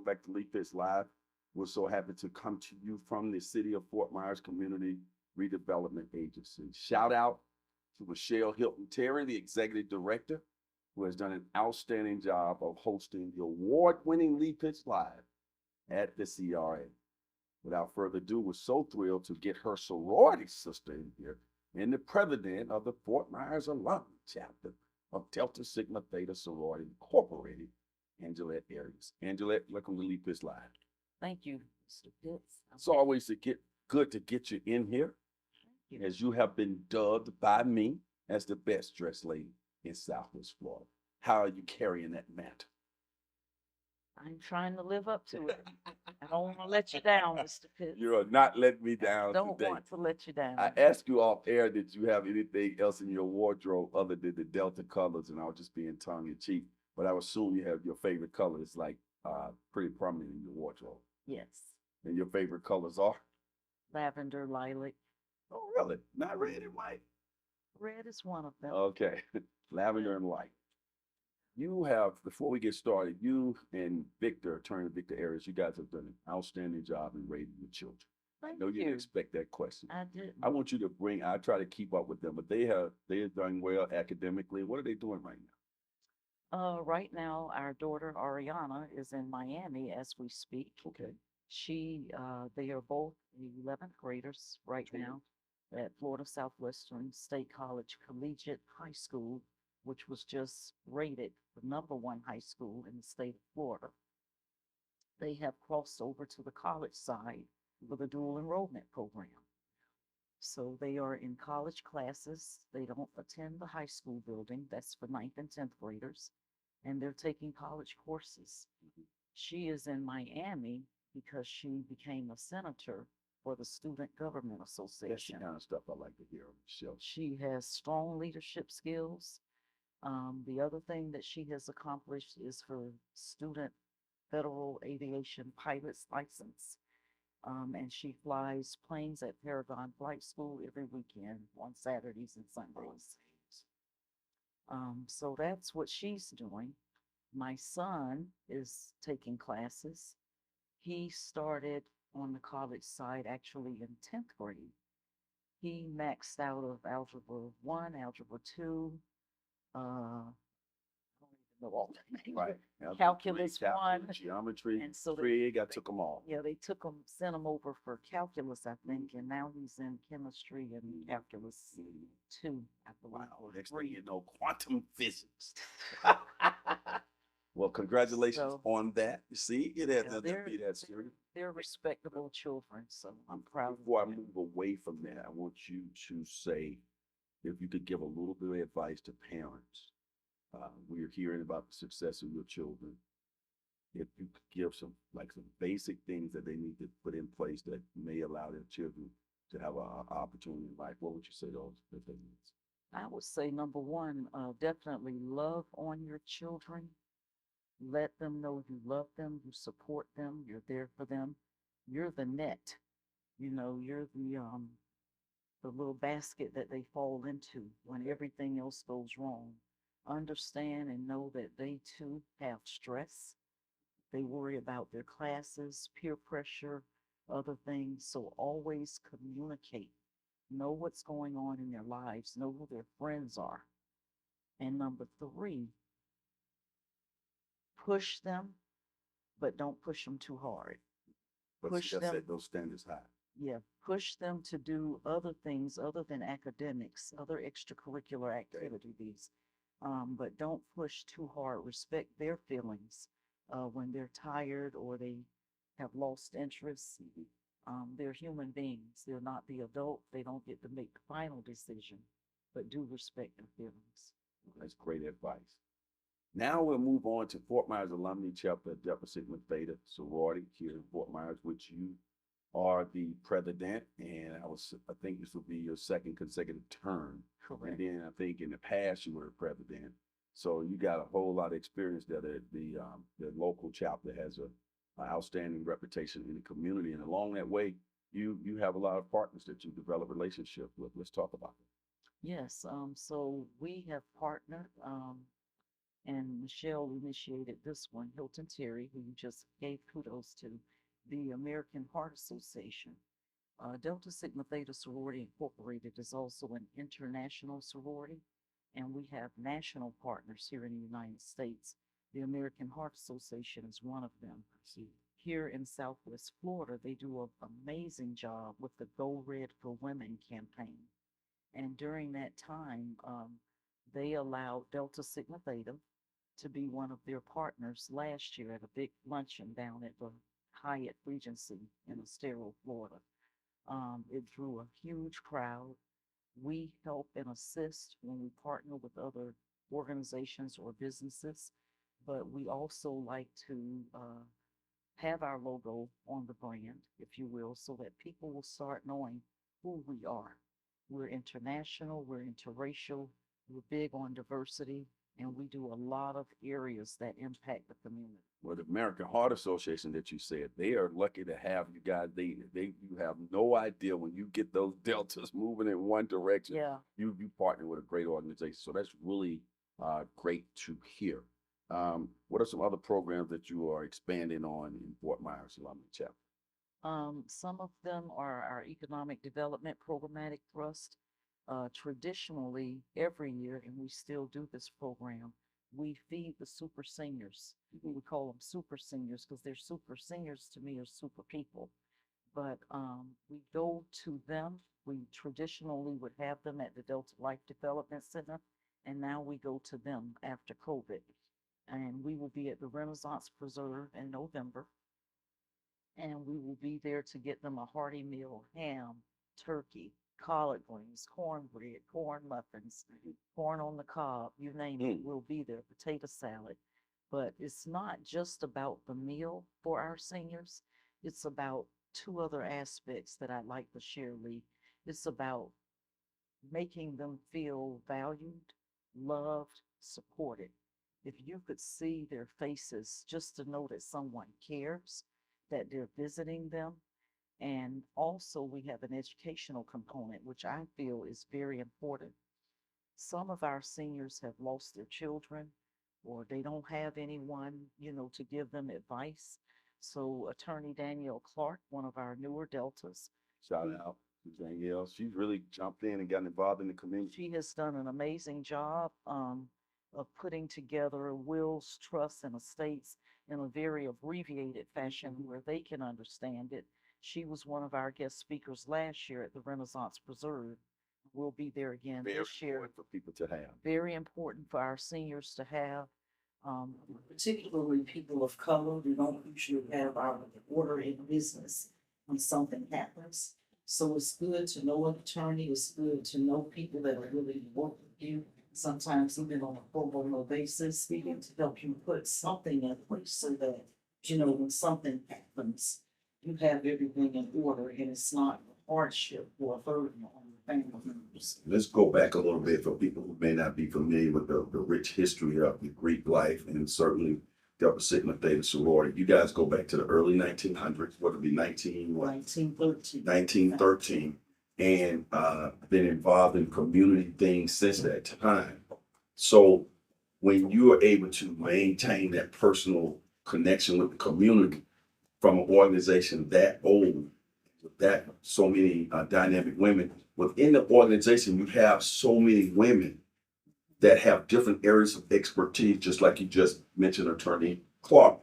back to Leaf Pitch Live. We're so happy to come to you from the City of Fort Myers Community Redevelopment Agency. Shout out to Michelle Hilton Terry, the Executive Director, who has done an outstanding job of hosting the award-winning Leaf Pitch Live at the CRA. Without further ado, we're so thrilled to get her sorority sister in here and the president of the Fort Myers Alumnae chapter of Delta Sigma Theta Sorority Incorporated, Angelette Arias. Angelette, welcome to Leaf Pitch Live. Thank you, Mr. Pitts. It's always good to get you in here, as you have been dubbed by me as the best dressed lady in Southwest Florida. How are you carrying that mantle? I'm trying to live up to it. I don't want to let you down, Mr. Pitts. You are not letting me down I don't today. want to let you down. I asked you off air, did you have anything else in your wardrobe other than the Delta colors? And I was just being tongue in cheek, but I would assume you have your favorite colors like pretty prominent in your wardrobe. Yes. And your favorite colors are? Lavender, lilac. Oh, really? Not red and white? Red is one of them. Okay. Lavender and white. You have, before we get started, you and Victor, Attorney Victor Arias, you guys have done an outstanding job in raising your children. Thank I know you didn't expect that question. I did. I want you to I try to keep up with them, but they are done well academically. What are they doing right now? Right now, our daughter Ariana is in Miami as we speak. Okay. They are both 11th graders right now at Florida Southwestern State College Collegiate High School, which was just rated the #1 high school in the state of Florida. They have crossed over to the college side for the dual enrollment program. So they are in college classes. They don't attend the high school building. That's for 9th and 10th graders. And they're taking college courses. She is in Miami because she became a senator for the Student Government Association. That's the kind of stuff I like to hear on the show. She has strong leadership skills. The other thing that she has accomplished is her student federal aviation pilot's license. And she flies planes at Paragon Flight School every weekend on Saturdays and Sundays. So that's what she's doing. My son is taking classes. He started on the college side actually in 10th grade. He maxed out of Algebra 1, Algebra 2, I don't even know all the names. Right. Calculus 1. Geometry, And so trig, I took them all. Yeah, they sent him over for calculus, I think, and now he's in chemistry and calculus 2, I believe. Wow, next thing you know, quantum physics. Well, congratulations on that. You see, it has nothing to be that serious. They're respectable children, so I'm proud. Before I move away from that, I want you to say, if you could give a little bit of advice to parents. We're hearing about the success of your children. If you could give some basic things that they need to put in place that may allow their children to have an opportunity in life, what would you say those things? I would say #1, definitely love on your children. Let them know you love them, you support them, you're there for them. You're the net. You're the little basket that they fall into when everything else goes wrong. Understand and know that they too have stress. They worry about their classes, peer pressure, other things. So always communicate. Know what's going on in their lives. Know who their friends are. And #3, push them, but don't push them too hard. But Push you just them. set those standards high. Yeah, push them to do other things other than academics, other extracurricular activities. But don't push too hard. Respect their feelings when they're tired or they have lost interest. They're human beings. They're not the adult. They don't get to make the final decision, but do respect their feelings. That's great advice. Now we'll move on to Fort Myers Alumni Chapter of Delta Sigma Theta Sorority here in Fort Myers, which you are the president, and I think this will be your second consecutive term. Correct. And then I think in the past you were a president, so you got a whole lot of experience there. The local chapter has an outstanding reputation in the community, and along that way, you have a lot of partners that you develop relationships with. Let's talk about that. Yes, so we have partnered And Michelle initiated this one, Hilton Terry, who you just gave kudos to, the American Heart Association. Delta Sigma Theta Sorority Incorporated is also an international sorority, and we have national partners here in the United States. The American Heart Association is one of them. Here in Southwest Florida, they do an amazing job with the Go Red for Women campaign. And during that time, they allowed Delta Sigma Theta to be one of their partners last year at a big luncheon down at the Hyatt Regency in Estero, Florida. It drew a huge crowd. We help and assist when we partner with other organizations or businesses, but we also like to have our logo on the brand, if you will, so that people will start knowing who we are. We're international, we're interracial, we're big on diversity, and we do a lot of areas that impact the community. Well, the American Heart Association that you said, they are lucky to have you guys. You have no idea when you get those deltas moving in one direction. Yeah. You partner with a great organization, so that's really great to hear. What are some other programs that you are expanding on in Fort Myers Alumni Chapter? Some of them are our Economic Development Programmatic Trust. Traditionally, every year, and we still do this program, we feed the super seniors. We call them super seniors because they're super seniors to me are super people. But we go to them. We traditionally would have them at the Delta Life Development Center, and now we go to them after COVID. And we will be at the Renaissance Preserve in November. And we will be there to get them a hearty meal, ham, turkey, collard greens, cornbread, corn muffins, corn on the cob, you name it, we'll be there, potato salad. But it's not just about the meal for our seniors. It's about two other aspects that I'd like to share, Lee. It's about making them feel valued, loved, supported. If you could see their faces just to know that someone cares, that they're visiting them. And also we have an educational component, which I feel is very important. Some of our seniors have lost their children or they don't have anyone, to give them advice. So Attorney Danielle Clark, one of our newer Deltas. Shout out to Danielle. She's really jumped in and gotten involved in the community. She has done an amazing job of putting together wills, trusts, and estates in a very abbreviated fashion where they can understand it. She was one of our guest speakers last year at the Renaissance Preserve. We'll be there again this year. Very important for people to have. Very important for our seniors to have, particularly people of color. We don't usually have our order in business when something happens. So it's good to know an attorney. It's good to know people that are willing to work with you. Sometimes even on a pro bono basis, to help you put something in place so that, when something happens, you have everything in order and it's not a hardship or a burden on your family members. Let's go back a little bit for people who may not be familiar with the rich history of the Greek life and certainly Delta Sigma Theta sorority. You guys go back to the early 1900s, what would be 1913. 1913, and been involved in community things since that time. So when you are able to maintain that personal connection with the community from an organization that old, with that so many dynamic women within the organization, you have so many women that have different areas of expertise, just like you just mentioned, Attorney Clark.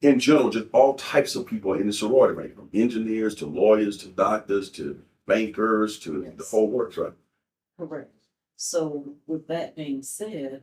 In general, just all types of people in the sorority, right? From engineers to lawyers to doctors to bankers to the whole works, right? Correct. So with that being said,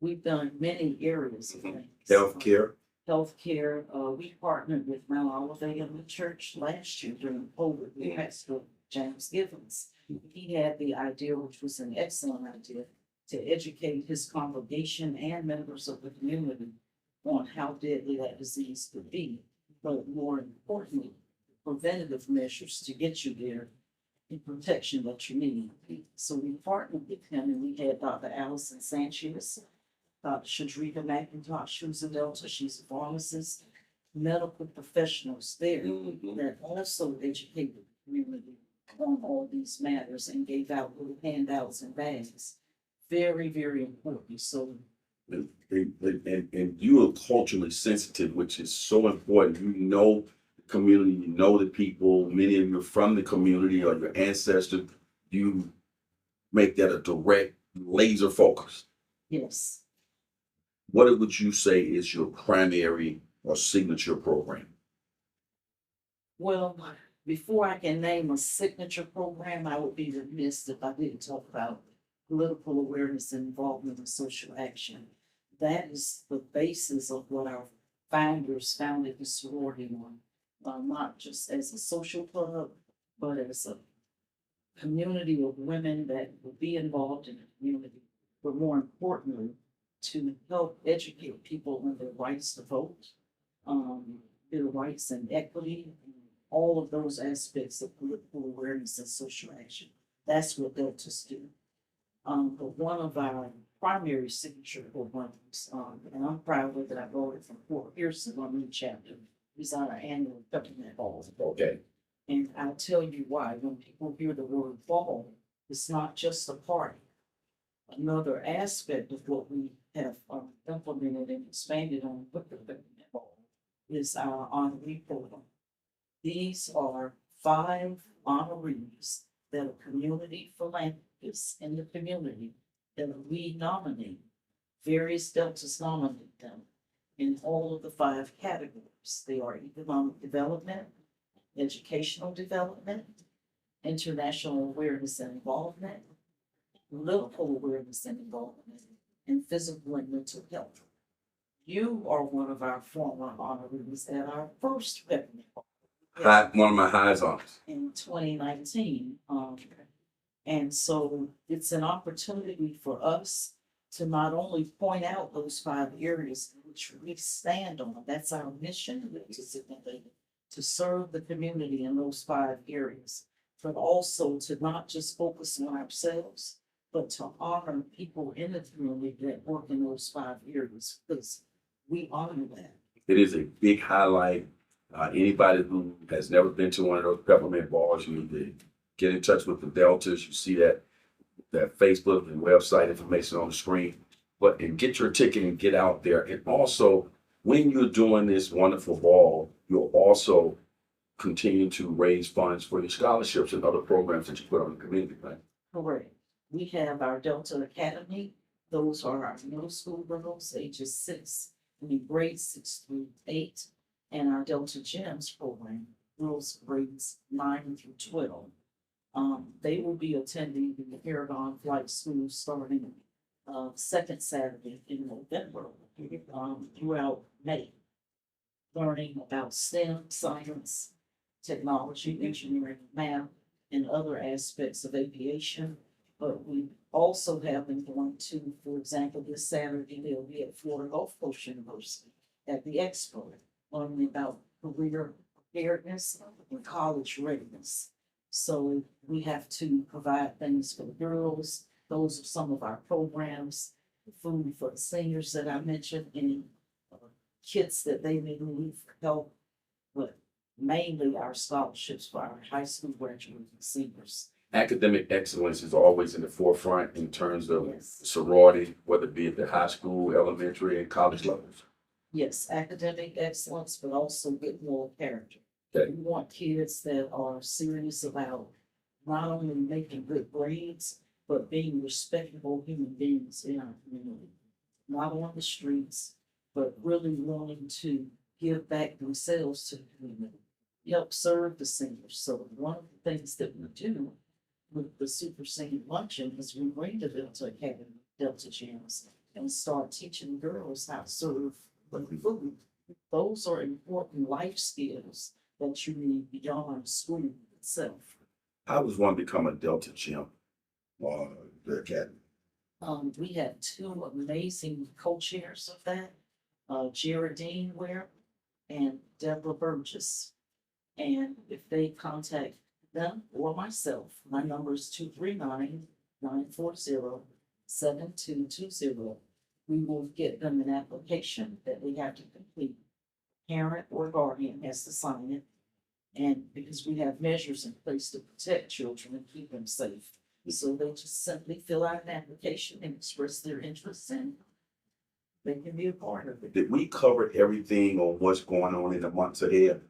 we've done many areas of things. Healthcare. Healthcare. We partnered with Mount Olivet in the church last year during COVID. We had James Givens. He had the idea, which was an excellent idea, to educate his congregation and members of the community on how deadly that disease could be, but more importantly, preventative measures to get you there and protection that you need. So we partnered with him and we had Dr. Allison Sanchez, Dr. Shadrika McIntosh, who's a Delta, she's a pharmacist, medical professionals there that also educated the community on all these matters and gave out little handouts and bags very, very important. So and you are culturally sensitive, which is so important. You know the community, you know the people, many of you are from the community or your ancestors. You make that a direct laser focus. yes, What would you say is your primary or signature program? well, before I can name a signature program, I would be remiss if I didn't talk about political awareness and involvement in social action. That is the basis of what our founders founded the sorority on, not just as a social club, but as a community of women that will be involved in the community, but more importantly, to help educate people on their rights to vote, their rights and equity, and all of those aspects of political awareness and social action. That's what Deltas do. But one of our primary signature programs, and I'm proud of it, I wrote it from Fort Pearson on new chapter, is our annual peppermint ball. Okay. And I'll tell you why. When people hear the word ball, it's not just a party. Another aspect of what we have implemented and expanded on with the peppermint ball is our honoree program. These are 5 honorees that are community philanthropists in the community that we nominate. Various deltas nominate them in all of the 5 categories. They are economic development, educational development, international awareness and involvement, political awareness and involvement, and physical and mental health. You are one of our former honorees at our first peppermint ball One of my highs on it. in 2019. And so it's an opportunity for us to not only point out those 5 areas which we stand on, that's our mission, to serve the community in those 5 areas, but also to not just focus on ourselves, but to honor people in the community that work in those 5 areas, because we honor that. It is a big highlight. Anybody who has never been to one of those peppermint balls, you need to get in touch with the Deltas. You see that Facebook and website information on the screen. And get your ticket and get out there. And also, when you're doing this wonderful ball, you'll also continue to raise funds for your scholarships and other programs that you put on the community, right? Correct. We have our Delta Academy. Those are our middle school girls, ages 6, grades 6 through 8, and our Delta Gems program, girls grades 9 through 12. They will be attending the Paragon Flight School starting second Saturday in November, throughout May, learning about STEM, science, technology, engineering, math, and other aspects of aviation. But we also have them going to, for example, this Saturday, they'll be at Florida Gulf Coast University at the Expo, learning about career preparedness and college readiness. So we have to provide things for the girls. Those are some of our programs, food for the seniors that I mentioned, and kits that they may need for help, but mainly our scholarships for our high school graduating seniors. Academic excellence is always in the forefront in terms of Yes. sorority, whether it be at the high school, elementary, and college levels. Yes, academic excellence, but also good moral character. Okay. We want kids that are serious about not only making good grades, but being respectable human beings in our community. Not on the streets, but really wanting to give back themselves to the community, help serve the seniors. So one of the things that we do with the Super Senior Luncheon is we bring the Delta Academy, Delta Gems, and start teaching girls how to serve food. Those are important life skills that you need beyond school itself. How does one become a Delta Gem or the academy? We have 2 amazing co-chairs of that, Geraldine Ware and Deborah Burgess. And if they contact them or myself, my number is 239-940-7220. We will get them an application that they have to complete. Parent or guardian has to sign it. And because we have measures in place to protect children and keep them safe, So they just simply fill out an application and express their interest and they can be a part of it. Did we cover everything on what's going on in the months ahead?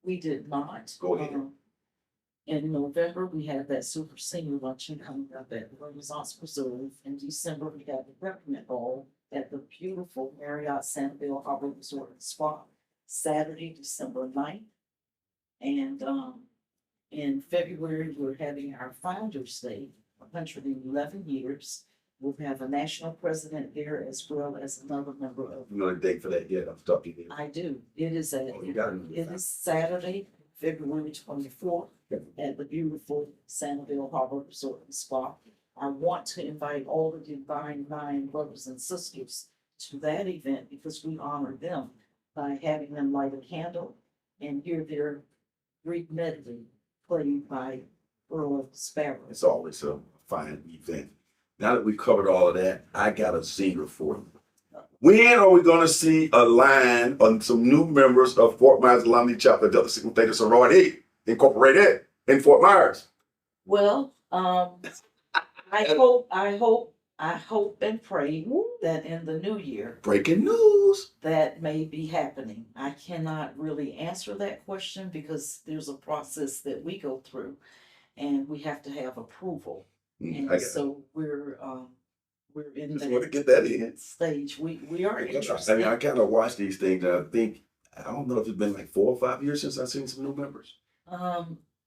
We did not. Go ahead. In November, we had that super senior luncheon coming up at Renaissance Preserve. In December, we had the Reckoning Ball at the beautiful Marriott Sanibel Harbor Resort and Spa, Saturday, December 9th. And in February, we're having our Founders Day, 111 years. We'll have a national president there as well as another member of. You know the date for that yet? I'm talking to you. I do. It is Oh, you got it. it is Saturday, February 24th at the beautiful Sanibel Harbor Resort and Spa. I want to invite all the Divine Nine brothers and sisters to that event because we honor them by having them light a candle and hear their Greek medley played by Earl Sparrow. It's always a fine event. Now that we've covered all of that, I got a zinger for you. When are we going to see a line on some new members of Fort Myers Alumni Chapter Delta Sigma Theta Sorority Incorporated in Fort Myers? Well, I hope and pray that in the new year, Breaking news. that may be happening. I cannot really answer that question because there's a process that we go through and we have to have approval. I And got it. so we're in Just want to that get that in. stage. We are I mean, interested. I kind of watch these things and I don't know if it's been like 4 or 5 years since I've seen some new members.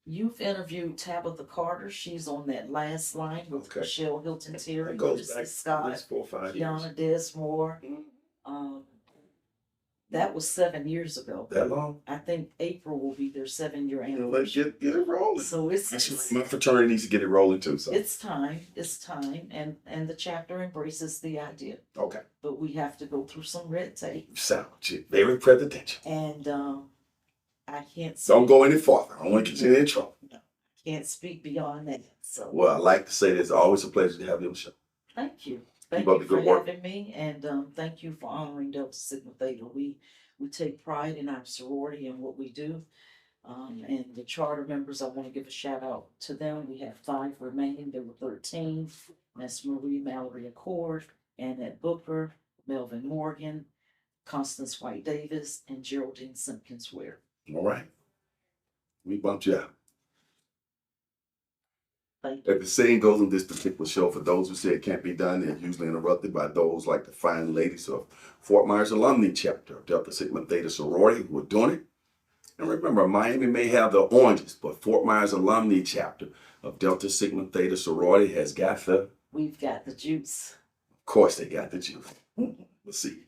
You've interviewed Tabitha Carter. She's on that last line with Okay. Michelle Hilton Terry, It goes Melissa back at Scott, least 4 or 5 years. Kiana Desmore. Mhm. That was 7 years ago. That long? I think April will be their 7-year You know, let's anniversary. get it rolling. So Actually, my fraternity needs to get it rolling too. So it's time, and the chapter embraces the idea, okay, but we have to go through some red tape. sound very presidential. And I can't Don't speak, go any farther. I don't want to get you in trouble. can't speak beyond that. So Well, I like to say that it's always a pleasure to have you on the show. thank you. Thank up you the for good work. having me, and thank you for honoring Delta Sigma Theta. We take pride in our sorority and what we do. And the charter members, I want to give a shout out to them. We have 5 remaining. There were 13. That's Marie Mallory Accord, Annette Booker, Melvin Morgan, Constance White Davis, and Geraldine Simpkins Ware. All right. We bumped you out. Thank you. As the saying goes on this particular show, for those who say it can't be done, they're usually interrupted by those like the fine ladies of Fort Myers Alumni Chapter of Delta Sigma Theta Sorority who are doing it. And remember, Miami may have the oranges, but Fort Myers Alumni Chapter of Delta Sigma Theta Sorority has got the, We've got the juice. of course they got the juice. We'll see.